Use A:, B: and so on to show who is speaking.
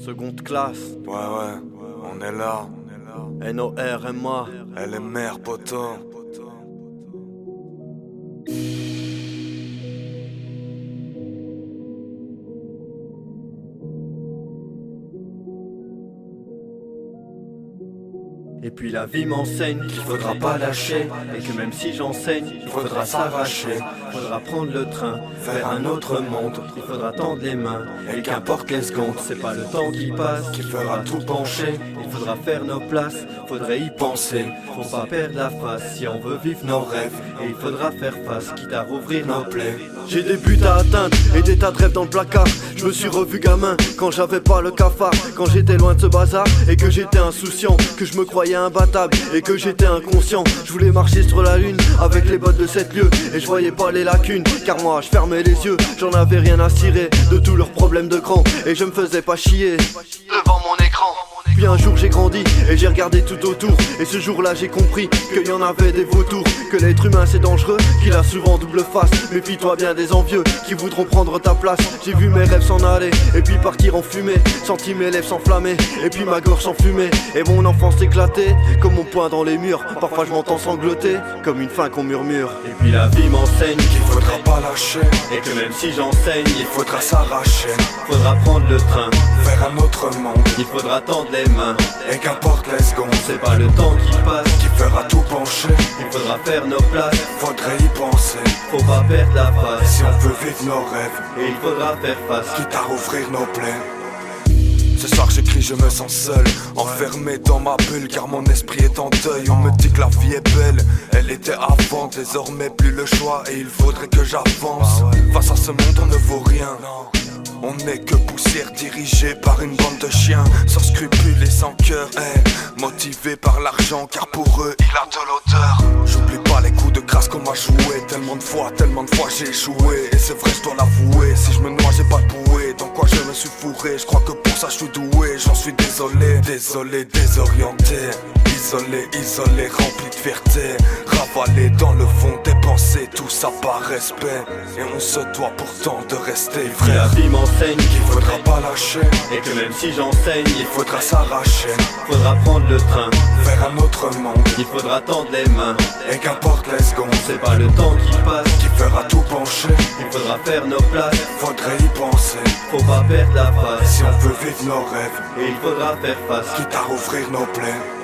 A: Seconde classe,
B: Ouais, on est là.
A: NORMA.
B: Elle est mère, poteau.
A: Et puis la vie m'enseigne qu'il faudra pas lâcher, et que même si j'enseigne, il faudra s'arracher. Faudra prendre le train vers un autre monde. Il faudra tendre les mains, et qu'importe les secondes, c'est pas le temps qui passe qui fera tout pencher. Il faudra faire nos places, faudrait y penser. Faut pas perdre la face si on veut vivre nos rêves, et il faudra faire face, quitte à rouvrir nos plaies. J'ai des buts à atteindre et des tas de rêves dans le placard. Je me suis revu gamin quand j'avais pas le cafard, quand j'étais loin de ce bazar et que j'étais insouciant, que je me croyais imbattable et que j'étais inconscient. Je voulais marcher sur la lune avec les bottes de 7 lieues, et je voyais pas les lacunes, car moi je fermais les yeux. J'en avais rien à cirer de tous leurs problèmes de cran, et je me faisais pas chier devant mon écran. Puis un jour j'ai grandi et j'ai regardé tout autour, et ce jour-là j'ai compris qu'il y en avait des vautours, que l'être humain c'est dangereux, qu'il a souvent double face. Méfie-toi bien des envieux qui voudront prendre ta place. J'ai vu mes rêves s'en aller et puis partir en fumée, senti mes lèvres s'enflammer et puis ma gorge s'enfumer, et mon enfance éclater comme mon poing dans les murs. Parfois je m'entends sangloter comme une faim qu'on murmure. Et puis la vie m'enseigne qu'il
B: Faudra pas lâcher,
A: et que même si j'enseigne, il
B: faudra s'arracher
A: faudra prendre le train
B: vers un autre monde.
A: il faudra tendre les mains,
B: Et qu'importe les secondes,
A: c'est pas le temps qui passe
B: qui fera tout pencher.
A: il faudra faire nos places.
B: Faudrait y penser,
A: Faut pas perdre la face,
B: si on veut vivre nos rêves,
A: et il faudra faire face.
B: quitte à rouvrir nos plaies. Ce soir j'écris, je me sens seul, enfermé dans ma bulle, car mon esprit est en deuil. On me dit que la vie est belle, elle était avant, désormais plus le choix, et il faudrait que j'avance. Face à ce monde on ne vaut rien, on n'est que poussière dirigée par une bande de chiens, sans scrupules et sans cœur, motivés par l'argent, car pour eux il a de l'odeur. J'oublie pas les coups de grâce qu'on m'a joué, tellement de fois j'ai échoué. Et c'est vrai, je dois l'avouer, si je me noie j'ai pas de bouée. Dans quoi je me suis fourré, je crois que pour ça je suis doué. J'en suis désolé, désorienté, isolé, rempli de fierté, ravalé dans le fond des pensées, tout ça par respect. Et on se doit pourtant de rester vrai.
A: La vie m'enseigne qu'il
B: Faudra pas lâcher,
A: et que même si j'enseigne, il
B: faudra s'arracher
A: faudra prendre le train
B: vers un autre monde.
A: il faudra tendre les mains,
B: Et qu'importe les secondes,
A: c'est pas le temps qui passe
B: qui fera tout pencher.
A: il faudra faire nos places.
B: Faudrait y penser,
A: Faut pas perdre la face,
B: si on veut vivre nos rêves,
A: et il faudra faire face.
B: quitte à rouvrir nos plaies.